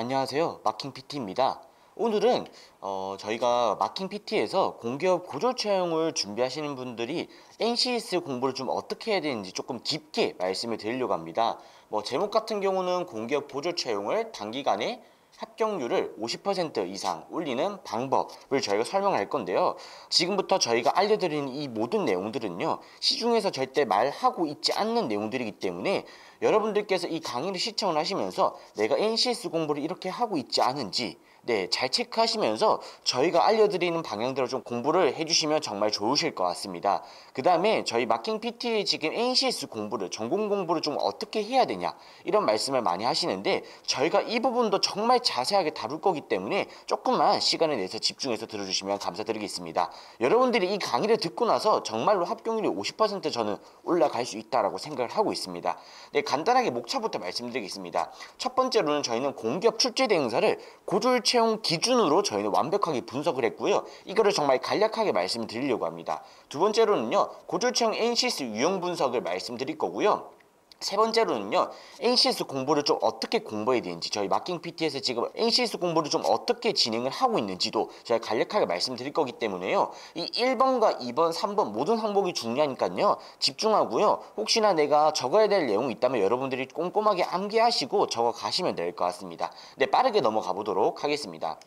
안녕하세요. 마킹 PT입니다. 오늘은 저희가 마킹 PT에서 공기업 고졸 채용을 준비하시는 분들이 NCS 공부를 좀 어떻게 해야 되는지 조금 깊게 말씀을 드리려고 합니다. 제목 같은 경우는 공기업 고졸 채용을 단기간에 합격률을 50% 이상 올리는 방법을 저희가 설명할 건데요. 지금부터 저희가 알려드리는 이 모든 내용들은요, 시중에서 절대 말하고 있지 않는 내용들이기 때문에 여러분들께서 이 강의를 시청을 하시면서 내가 NCS 공부를 이렇게 하고 있지 않은지 잘 체크하시면서 저희가 알려드리는 방향대로 좀 공부를 해주시면 정말 좋으실 것 같습니다. 그 다음에 저희 마킹 PT의 지금 NCS 공부를, 전공 공부를 좀 어떻게 해야 되냐 이런 말씀을 많이 하시는데 저희가 이 부분도 정말 자세하게 다룰 거기 때문에 조금만 시간을 내서 집중해서 들어주시면 감사드리겠습니다. 여러분들이 이 강의를 듣고 나서 정말로 합격률이 50% 저는 올라갈 수 있다라고 생각을 하고 있습니다. 간단하게 목차부터 말씀드리겠습니다. 첫 번째로는 저희는 공기업 출제 대행사를 고졸 채용 기준으로 저희는 완벽하게 분석을 했고요. 이거를 정말 간략하게 말씀드리려고 합니다. 두 번째로는요, 고졸 채용 NCS 유형 분석을 말씀드릴 거고요. 세 번째로는요, NCS 공부를 좀 어떻게 공부해야 되는지, 저희 마킹 PT에서 지금 NCS 공부를 좀 어떻게 진행을 하고 있는지도 제가 간략하게 말씀드릴 거기 때문에요. 이 1번과 2번, 3번 모든 항목이 중요하니까요. 집중하고요. 혹시나 내가 적어야 될 내용이 있다면 여러분들이 꼼꼼하게 암기하시고 적어 가시면 될 것 같습니다. 빠르게 넘어가 보도록 하겠습니다.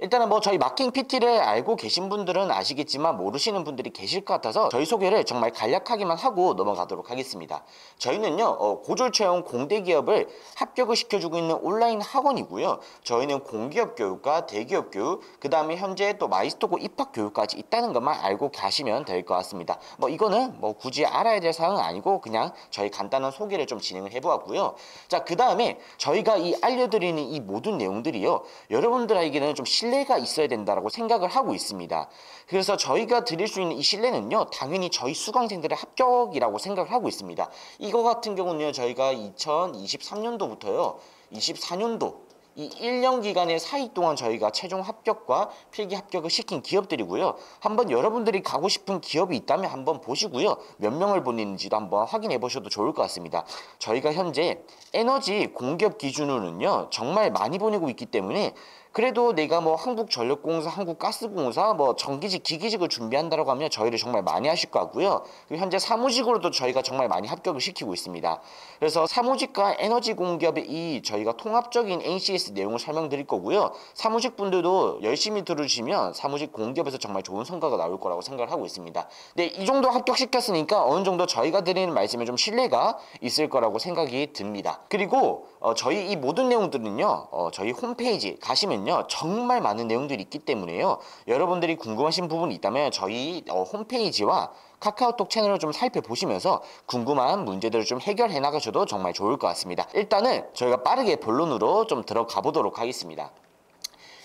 일단은 저희 마킹 PT를 알고 계신 분들은 아시겠지만 모르시는 분들이 계실 것 같아서 저희 소개를 정말 간략하게만 하고 넘어가도록 하겠습니다. 저희는요, 고졸 채용 공대 기업을 합격을 시켜주고 있는 온라인 학원이고요. 저희는 공기업 교육과 대기업 교육, 그 다음에 현재 또 마이스토고 입학 교육까지 있다는 것만 알고 가시면 될 것 같습니다. 이거는 굳이 알아야 될 사항은 아니고 그냥 저희 간단한 소개를 좀 진행을 해보았고요. 자, 그 다음에 저희가 이 알려드리는 이 모든 내용들이요, 여러분들에게는 좀 신뢰가 있어야 된다고 생각을 하고 있습니다. 그래서 저희가 드릴 수 있는 이 신뢰는요, 당연히 저희 수강생들의 합격이라고 생각을 하고 있습니다. 이거 같은 경우는요, 저희가 2023년도부터요 24년도 이 1년 기간의 사이 동안 저희가 최종 합격과 필기 합격을 시킨 기업들이고요. 한번 여러분들이 가고 싶은 기업이 있다면 한번 보시고요. 몇 명을 보내는지도 한번 확인해 보셔도 좋을 것 같습니다. 저희가 현재 에너지 공기업 기준으로는요, 정말 많이 보내고 있기 때문에 그래도 내가 한국전력공사, 한국가스공사, 전기직, 기기직을 준비한다라고 하면 저희를 정말 많이 하실 것 같고요. 그리고 현재 사무직으로도 저희가 정말 많이 합격을 시키고 있습니다. 그래서 사무직과 에너지 공기업의 이 저희가 통합적인 NCS 내용을 설명드릴 거고요. 사무직 분들도 열심히 들으시면 사무직 공기업에서 정말 좋은 성과가 나올 거라고 생각을 하고 있습니다. 이 정도 합격시켰으니까 어느 정도 저희가 드리는 말씀에 좀 신뢰가 있을 거라고 생각이 듭니다. 그리고 저희 이 모든 내용들은요, 저희 홈페이지 가시면 정말 많은 내용들이 있기 때문에요. 여러분들이 궁금하신 부분이 있다면 저희 홈페이지와 카카오톡 채널을 좀 살펴보시면서 궁금한 문제들을 좀 해결해 나가셔도 정말 좋을 것 같습니다. 일단은 저희가 빠르게 본론으로 좀 들어가 보도록 하겠습니다.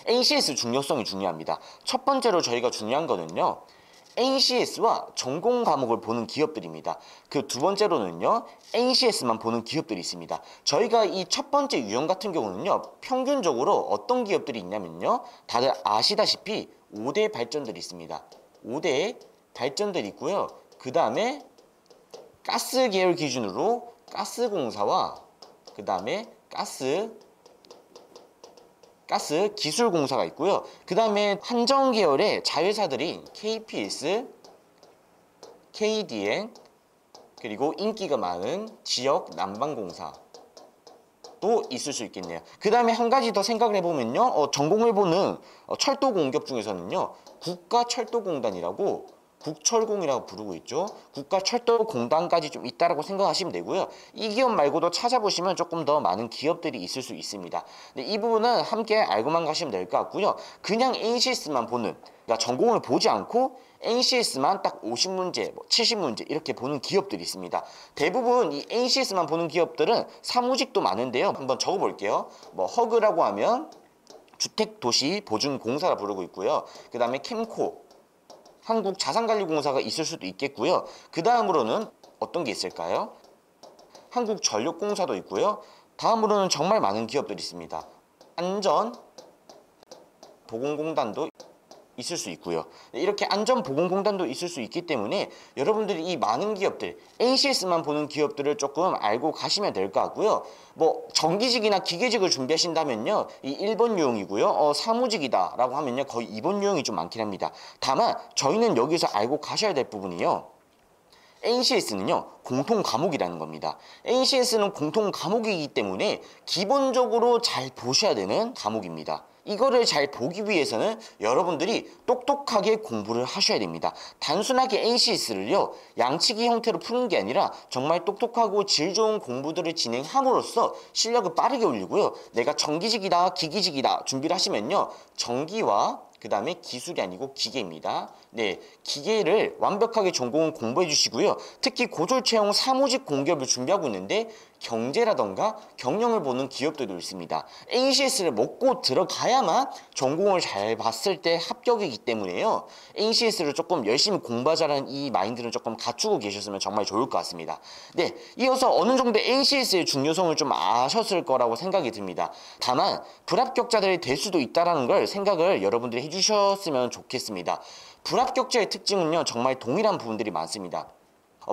NCS 중요성이 중요합니다. 첫 번째로 저희가 중요한 거는요, NCS와 전공 과목을 보는 기업들입니다. 그 두 번째로는요, NCS만 보는 기업들이 있습니다. 저희가 이 첫 번째 유형 같은 경우는요, 평균적으로 어떤 기업들이 있냐면요, 다들 아시다시피 5대 발전들이 있습니다. 5대 발전들이 있고요. 그 다음에 가스 계열 기준으로 가스공사와 그 다음에 가스 기술공사가 있고요. 그 다음에 한정 계열의 자회사들인 KPS, KDN, 그리고 인기가 많은 지역 난방공사 도 있을 수 있겠네요. 그 다음에 한 가지 더 생각을 해보면요, 전공을 보는 철도 공기업 중에서는요, 국가철도공단이라고 국철공이라고 부르고 있죠. 국가철도공단까지 좀 있다라고 생각하시면 되고요. 이 기업 말고도 찾아보시면 조금 더 많은 기업들이 있을 수 있습니다. 이 부분은 함께 알고만 가시면 될 것 같고요. 그냥 NCS만 보는, 그러니까 전공을 보지 않고 NCS만 딱 50문제, 70문제 이렇게 보는 기업들이 있습니다. 대부분 이 NCS만 보는 기업들은 사무직도 많은데요. 한번 적어볼게요. 허그라고 하면 주택도시보증공사라 부르고 있고요. 그 다음에 캠코, 한국자산관리공사가 있을 수도 있겠고요. 그 다음으로는 어떤 게 있을까요? 한국전력공사도 있고요. 다음으로는 정말 많은 기업들이 있습니다. 안전보건공단도 있을 수 있고요. 이렇게 안전보건공단도 있을 수 있기 때문에 여러분들이 이 많은 기업들, NCS만 보는 기업들을 조금 알고 가시면 될 것 같고요. 뭐 정기직이나 기계직을 준비하신다면요, 이 1번 유형이고요. 사무직이다라고 하면요, 거의 2번 유형이 좀 많긴 합니다. 다만 저희는 여기서 알고 가셔야 될 부분이요, NCS는요, 공통 과목이라는 겁니다. NCS는 공통 과목이기 때문에 기본적으로 잘 보셔야 되는 과목입니다. 이거를 잘 보기 위해서는 여러분들이 똑똑하게 공부를 하셔야 됩니다. 단순하게 NCS를요, 양치기 형태로 푸는 게 아니라 정말 똑똑하고 질 좋은 공부들을 진행함으로써 실력을 빠르게 올리고요. 내가 정기직이다, 기기직이다 준비를 하시면요, 정기와 그 다음에 기술이 아니고 기계입니다. 네, 기계를 완벽하게 전공을 공부해 주시고요. 특히 고졸채용 사무직 공기업을 준비하고 있는데 경제라던가 경영을 보는 기업들도 있습니다. NCS를 먹고 들어가야만 전공을 잘 봤을 때 합격이기 때문에요, NCS를 조금 열심히 공부하자는 이 마인드를 조금 갖추고 계셨으면 정말 좋을 것 같습니다. 네, 이어서 어느 정도 NCS의 중요성을 좀 아셨을 거라고 생각이 듭니다. 다만 불합격자들이 될 수도 있다는 걸 생각을 여러분들이 해주셨으면 좋겠습니다. 불합격자의 특징은요, 정말 동일한 부분들이 많습니다.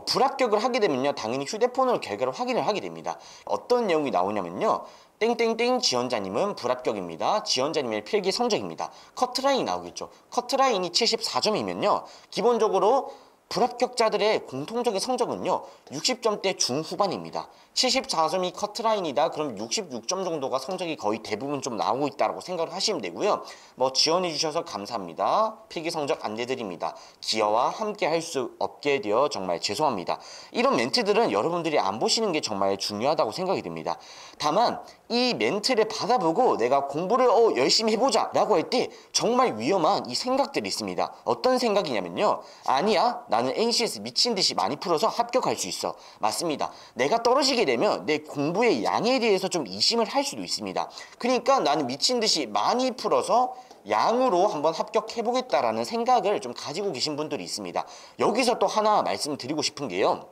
불합격을 하게 되면요, 당연히 휴대폰으로 결과를 확인을 하게 됩니다. 어떤 내용이 나오냐면요, 땡땡땡 지원자님은 불합격입니다. 지원자님의 필기 성적입니다. 커트라인이 나오겠죠. 커트라인이 74점이면요, 기본적으로 불합격자들의 공통적인 성적은요, 60점대 중후반입니다. 74점이 커트라인이다. 그럼 66점 정도가 성적이 거의 대부분 좀 나오고 있다고 생각을 하시면 되고요. 뭐 지원해 주셔서 감사합니다. 필기 성적 안내드립니다. 기여와 함께 할 수 없게 되어 정말 죄송합니다. 이런 멘트들은 여러분들이 안 보시는 게 정말 중요하다고 생각이 듭니다. 다만 이 멘트를 받아보고 내가 공부를 열심히 해보자 라고 할 때 정말 위험한 이 생각들이 있습니다. 어떤 생각이냐면요, 아니야, 나는 NCS 미친듯이 많이 풀어서 합격할 수 있어. 맞습니다. 내가 떨어지게 되면 내 공부의 양에 대해서 좀 의심을 할 수도 있습니다. 그러니까 나는 미친듯이 많이 풀어서 양으로 한번 합격해보겠다라는 생각을 좀 가지고 계신 분들이 있습니다. 여기서 또 하나 말씀드리고 싶은 게요,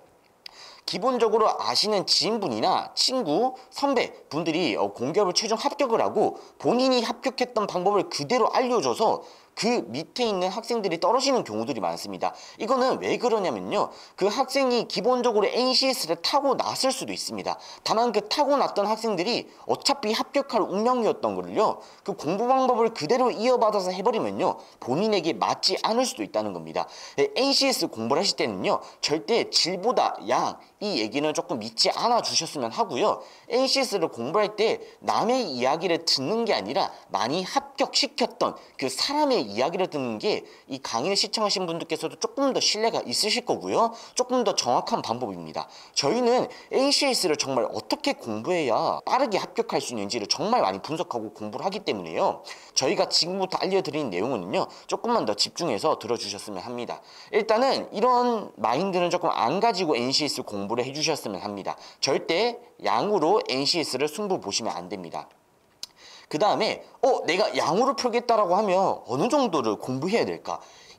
기본적으로 아시는 지인분이나 친구, 선배분들이 공기업을 최종 합격을 하고 본인이 합격했던 방법을 그대로 알려줘서 그 밑에 있는 학생들이 떨어지는 경우들이 많습니다. 이거는 왜 그러냐면요, 그 학생이 기본적으로 NCS를 타고 났을 수도 있습니다. 다만 그 타고 났던 학생들이 어차피 합격할 운명이었던 거를요, 그 공부 방법을 그대로 이어받아서 해버리면요, 본인에게 맞지 않을 수도 있다는 겁니다. NCS 공부를 하실 때는요, 절대 질보다 양, 이 얘기는 조금 믿지 않아 주셨으면 하고요. NCS를 공부할 때 남의 이야기를 듣는 게 아니라 많이 합격시켰던 그 사람의 이야기를 듣는 게 이 강의를 시청하신 분들께서도 조금 더 신뢰가 있으실 거고요. 조금 더 정확한 방법입니다. 저희는 NCS를 정말 어떻게 공부해야 빠르게 합격할 수 있는지를 정말 많이 분석하고 공부를 하기 때문에요, 저희가 지금부터 알려드리는 내용은요, 조금만 더 집중해서 들어주셨으면 합니다. 일단은 이런 마인드는 조금 안 가지고 NCS 공부를 해주셨으면 합니다. 절대 양으로 NCS를 승부 보시면 안 됩니다. 그 다음에 내가 양으로 풀겠다라고 하면 어느 정도를 공부해야 될까?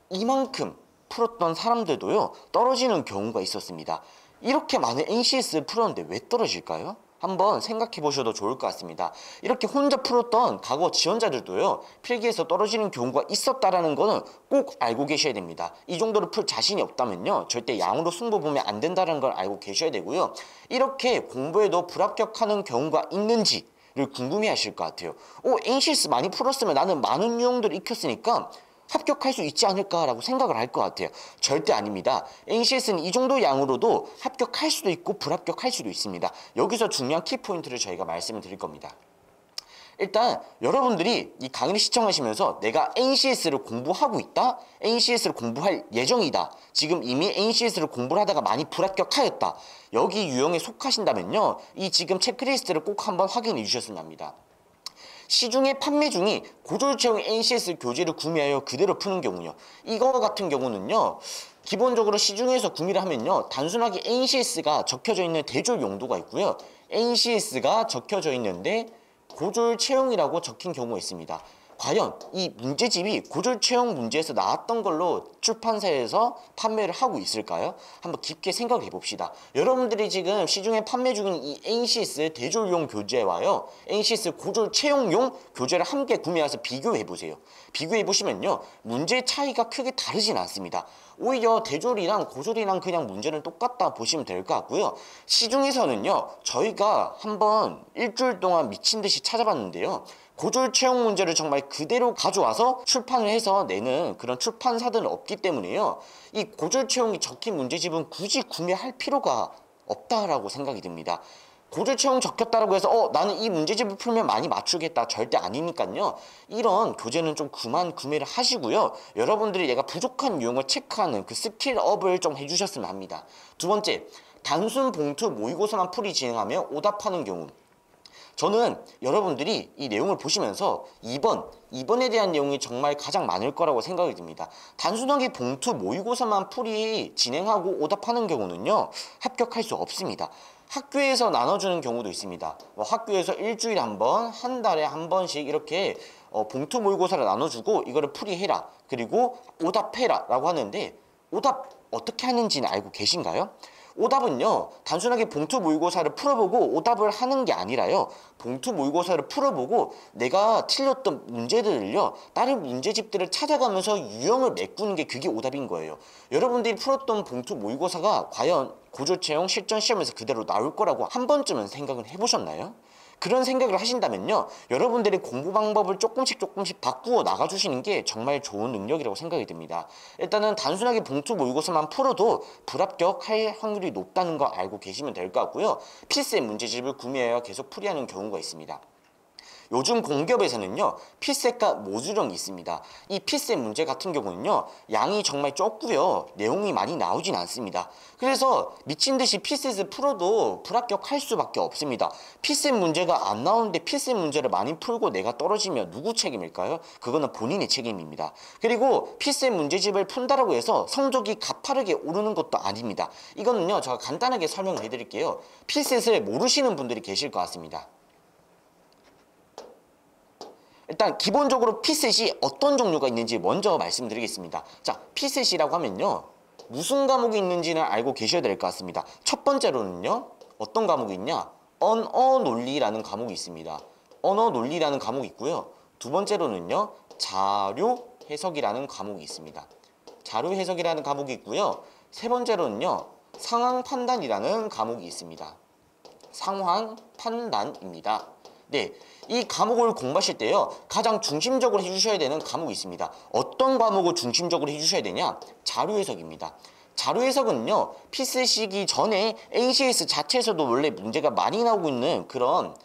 이만큼 풀었던 사람들도요, 떨어지는 경우가 있었습니다. 이렇게 많은 NCS를 풀었는데 왜 떨어질까요? 한번 생각해 보셔도 좋을 것 같습니다. 이렇게 혼자 풀었던 과거 지원자들도요, 필기에서 떨어지는 경우가 있었다라는 거는 꼭 알고 계셔야 됩니다. 이 정도로 풀 자신이 없다면요, 절대 양으로 승부 보면 안 된다는 걸 알고 계셔야 되고요. 이렇게 공부에도 불합격하는 경우가 있는지 를 궁금해 하실 것 같아요. NCS 많이 풀었으면 나는 많은 유형들을 익혔으니까 합격할 수 있지 않을까라고 생각을 할 것 같아요. 절대 아닙니다. NCS는 이 정도 양으로도 합격할 수도 있고 불합격할 수도 있습니다. 여기서 중요한 키포인트를 저희가 말씀을 드릴 겁니다. 일단 여러분들이 이 강의를 시청하시면서 내가 NCS를 공부하고 있다, NCS를 공부할 예정이다, 지금 이미 NCS를 공부를 하다가 많이 불합격하였다, 여기 유형에 속하신다면요, 이 지금 체크리스트를 꼭 한번 확인해 주셨으면 합니다. 시중에 판매 중인 고졸채용 NCS 교재를 구매하여 그대로 푸는 경우요, 이거 같은 경우는요, 기본적으로 시중에서 구매를 하면요, 단순하게 NCS가 적혀져 있는 대졸 용도가 있고요, NCS가 적혀져 있는데 고졸 채용이라고 적힌 경우가 있습니다. 과연 이 문제집이 고졸 채용 문제에서 나왔던 걸로 출판사에서 판매를 하고 있을까요? 한번 깊게 생각을 해봅시다. 여러분들이 지금 시중에 판매 중인 이 NCS 대졸용 교재와요, NCS 고졸 채용용 교재를 함께 구매해서 비교해보세요. 비교해보시면요, 문제 차이가 크게 다르진 않습니다. 오히려 대졸이랑 고졸이랑 그냥 문제는 똑같다 보시면 될 것 같고요. 시중에서는요, 저희가 한번 일주일 동안 미친 듯이 찾아봤는데요, 고졸 채용 문제를 정말 그대로 가져와서 출판을 해서 내는 그런 출판사들은 없기 때문에요, 이 고졸 채용이 적힌 문제집은 굳이 구매할 필요가 없다라고 생각이 듭니다. 고졸 채용 적혔다라고 해서 나는 이 문제집을 풀면 많이 맞추겠다, 절대 아니니까요. 이런 교재는 좀 그만 구매를 하시고요. 여러분들이 얘가 부족한 유형을 체크하는 그 스킬업을 좀 해주셨으면 합니다. 두 번째, 단순 봉투 모의고사만 풀이 진행하며 오답하는 경우. 저는 여러분들이 이 내용을 보시면서 2번에 대한 내용이 정말 가장 많을 거라고 생각이 듭니다. 단순하게 봉투 모의고사만 풀이 진행하고 오답하는 경우는요, 합격할 수 없습니다. 학교에서 나눠주는 경우도 있습니다. 학교에서 일주일에 한 번, 한 달에 한 번씩 이렇게 봉투 모의고사를 나눠주고 이거를 풀이해라, 그리고 오답해라 라고 하는데, 오답 어떻게 하는지는 알고 계신가요? 오답은요, 단순하게 봉투 모의고사를 풀어보고 오답을 하는 게 아니라요, 봉투 모의고사를 풀어보고 내가 틀렸던 문제들을요, 다른 문제집들을 찾아가면서 유형을 메꾸는 게, 그게 오답인 거예요. 여러분들이 풀었던 봉투 모의고사가 과연 고졸채용 실전 시험에서 그대로 나올 거라고 한 번쯤은 생각을 해보셨나요? 그런 생각을 하신다면요, 여러분들의 공부 방법을 조금씩 바꾸어 나가주시는 게 정말 좋은 능력이라고 생각이 듭니다. 일단은 단순하게 봉투 모의고사만 풀어도 불합격할 확률이 높다는 거 알고 계시면 될 것 같고요. 필세 문제집을 구매하여 계속 풀이하는 경우가 있습니다. 요즘 공기업에서는요, 필세과 모듈형이 있습니다. 이 필세 문제 같은 경우는요, 양이 정말 적고요, 내용이 많이 나오진 않습니다. 그래서 미친듯이 필셋을 풀어도 불합격할 수밖에 없습니다. 필셋 문제가 안 나오는데 필셋 문제를 많이 풀고 내가 떨어지면 누구 책임일까요? 그거는 본인의 책임입니다. 그리고 필셋 문제집을 푼다라고 해서 성적이 가파르게 오르는 것도 아닙니다. 이거는요, 제가 간단하게 설명을 해드릴게요. 필셋을 모르시는 분들이 계실 것 같습니다. 일단 기본적으로 필셋이 어떤 종류가 있는지 먼저 말씀드리겠습니다. 자, 필셋이라고 하면요, 무슨 과목이 있는지는 알고 계셔야 될 것 같습니다. 첫 번째로는요, 어떤 과목이 있냐? 언어 논리라는 과목이 있습니다. 언어 논리라는 과목이 있고요. 두 번째로는요, 자료 해석이라는 과목이 있습니다. 자료 해석이라는 과목이 있고요. 세 번째로는요, 상황 판단이라는 과목이 있습니다. 상황 판단입니다. 네, 이 과목을 공부하실 때요, 가장 중심적으로 해주셔야 되는 과목이 있습니다. 어떤 과목을 중심적으로 해주셔야 되냐? 자료 해석입니다. 자료 해석은요, 필세시기 전에 NCS 자체에서도 원래 문제가 많이 나오고 있는 그런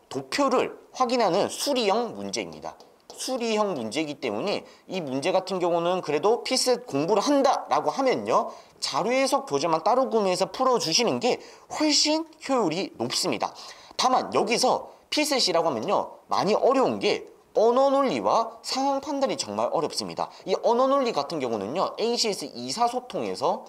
도표를 확인하는 수리형 문제입니다. 수리형 문제이기 때문에 이 문제 같은 경우는 그래도 필세 공부를 한다라고 하면요, 자료 해석 교재만 따로 구매해서 풀어주시는 게 훨씬 효율이 높습니다. 다만 여기서 필셋이라고 하면요, 많이 어려운 게 언어 논리와 상황 판단이 정말 어렵습니다. 이 언어 논리 같은 경우는요, NCS 이사소통에서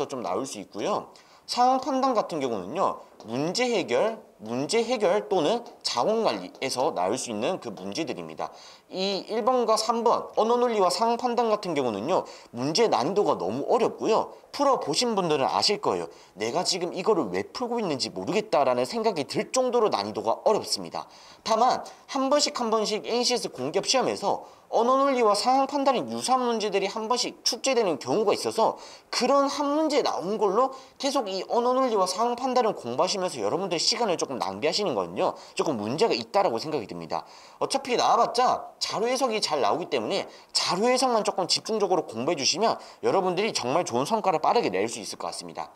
좀 나올 수 있고요. 상황 판단 같은 경우는요, 문제 해결 또는 자원관리에서 나올 수 있는 그 문제들입니다. 이 1번과 3번 언어 논리와 상황 판단 같은 경우는요, 문제 난이도가 너무 어렵고요. 풀어보신 분들은 아실 거예요. 내가 지금 이거를 왜 풀고 있는지 모르겠다라는 생각이 들 정도로 난이도가 어렵습니다. 다만 한 번씩 NCS 공기업 시험에서 언어 논리와 상황 판단의 유사한 문제들이 한 번씩 출제되는 경우가 있어서, 그런 한 문제 나온 걸로 계속 이 언어 논리와 상황 판단을 공부하시면서 여러분들 시간을 조금 낭비하시는 거는요, 조금 문제가 있다라고 생각이 듭니다. 어차피 나와봤자 자료 해석이 잘 나오기 때문에 자료 해석만 조금 집중적으로 공부해 주시면 여러분들이 정말 좋은 성과를 빠르게 낼 수 있을 것 같습니다.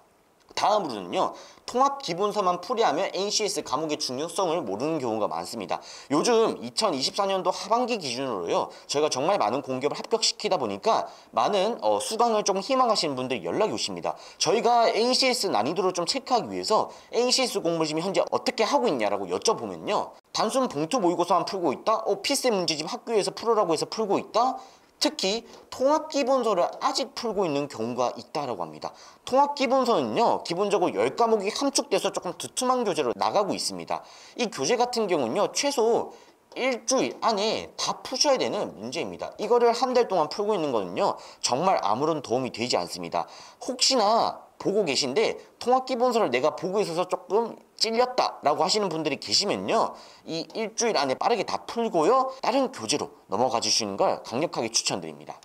다음으로는요, 통합 기본서만 풀이하면 NCS 과목의 중요성을 모르는 경우가 많습니다. 요즘 2024년도 하반기 기준으로요, 저희가 정말 많은 공기업을 합격시키다 보니까 많은 수강을 좀 희망하시는 분들이 연락이 오십니다. 저희가 NCS 난이도를 좀 체크하기 위해서 NCS 공부를 지금 현재 어떻게 하고 있냐라고 여쭤보면요, 단순 봉투 모의고사만 풀고 있다? 필세 문제집 학교에서 풀으라고 해서 풀고 있다? 특히 통합기본서를 아직 풀고 있는 경우가 있다라고 합니다. 통합기본서는요, 기본적으로 10과목이 함축돼서 조금 두툼한 교재로 나가고 있습니다. 이 교재 같은 경우는요, 최소 일주일 안에 다 푸셔야 되는 문제입니다. 이거를 한 달 동안 풀고 있는 거는요, 정말 아무런 도움이 되지 않습니다. 혹시나 보고 계신데 통합기본서를 내가 보고 있어서 조금 찔렸다라고 하시는 분들이 계시면요, 이 일주일 안에 빠르게 다 풀고요, 다른 교재로 넘어가 주시는 걸 강력하게 추천드립니다.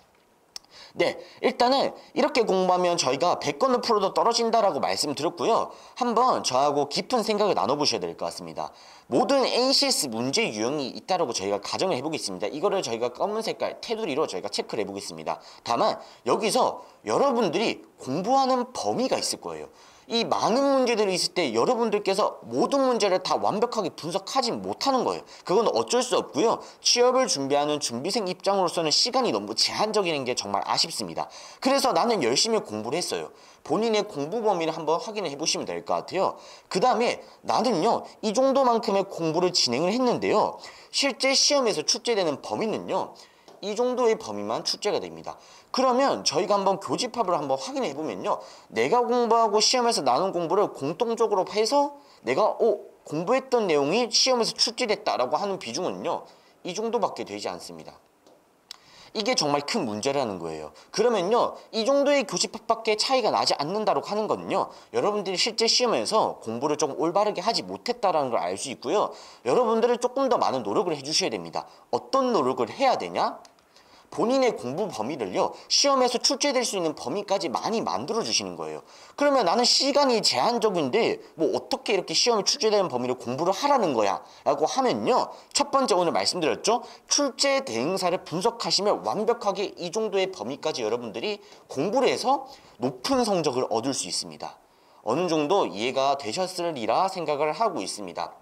네, 일단은 이렇게 공부하면 저희가 100건을 풀어도 떨어진다라고 말씀드렸고요. 한번 저하고 깊은 생각을 나눠보셔야 될 것 같습니다. 모든 NCS 문제 유형이 있다라고 저희가 가정을 해보겠습니다. 이거를 저희가 검은 색깔 테두리로 저희가 체크를 해보겠습니다. 다만 여기서 여러분들이 공부하는 범위가 있을 거예요. 이 많은 문제들이 있을 때 여러분들께서 모든 문제를 다 완벽하게 분석하지 못하는 거예요. 그건 어쩔 수 없고요. 취업을 준비하는 준비생 입장으로서는 시간이 너무 제한적인 게 정말 아쉽습니다. 그래서 나는 열심히 공부를 했어요. 본인의 공부 범위를 한번 확인을 해보시면 될 것 같아요. 그 다음에 나는요, 이 정도만큼의 공부를 진행을 했는데요, 실제 시험에서 출제되는 범위는요, 이 정도의 범위만 출제가 됩니다. 그러면 저희가 한번 교집합을 한번 확인해 보면요, 내가 공부하고 시험에서 나눈 공부를 공통적으로 해서 내가 공부했던 내용이 시험에서 출제됐다라고 하는 비중은요, 이 정도밖에 되지 않습니다. 이게 정말 큰 문제라는 거예요. 그러면요, 이 정도의 교집합밖에 차이가 나지 않는다고 하는 거는요, 여러분들이 실제 시험에서 공부를 좀 올바르게 하지 못했다라는 걸 알 수 있고요, 여러분들은 조금 더 많은 노력을 해주셔야 됩니다. 어떤 노력을 해야 되냐? 본인의 공부 범위를요, 시험에서 출제될 수 있는 범위까지 많이 만들어 주시는 거예요. 그러면 나는 시간이 제한적인데 뭐 어떻게 이렇게 시험에 출제되는 범위를 공부를 하라는 거야 라고 하면요, 첫 번째 오늘 말씀드렸죠, 출제 대응사를 분석하시면 완벽하게 이 정도의 범위까지 여러분들이 공부를 해서 높은 성적을 얻을 수 있습니다. 어느 정도 이해가 되셨으리라 생각을 하고 있습니다.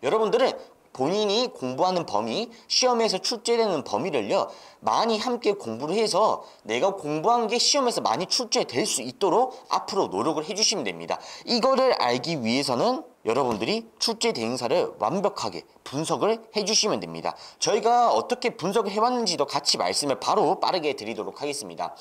여러분들은 본인이 공부하는 범위, 시험에서 출제되는 범위를요, 많이 함께 공부를 해서 내가 공부한 게 시험에서 많이 출제될 수 있도록 앞으로 노력을 해주시면 됩니다. 이거를 알기 위해서는 여러분들이 출제 대응사를 완벽하게 분석을 해주시면 됩니다. 저희가 어떻게 분석을 해왔는지도 같이 말씀을 바로 빠르게 드리도록 하겠습니다.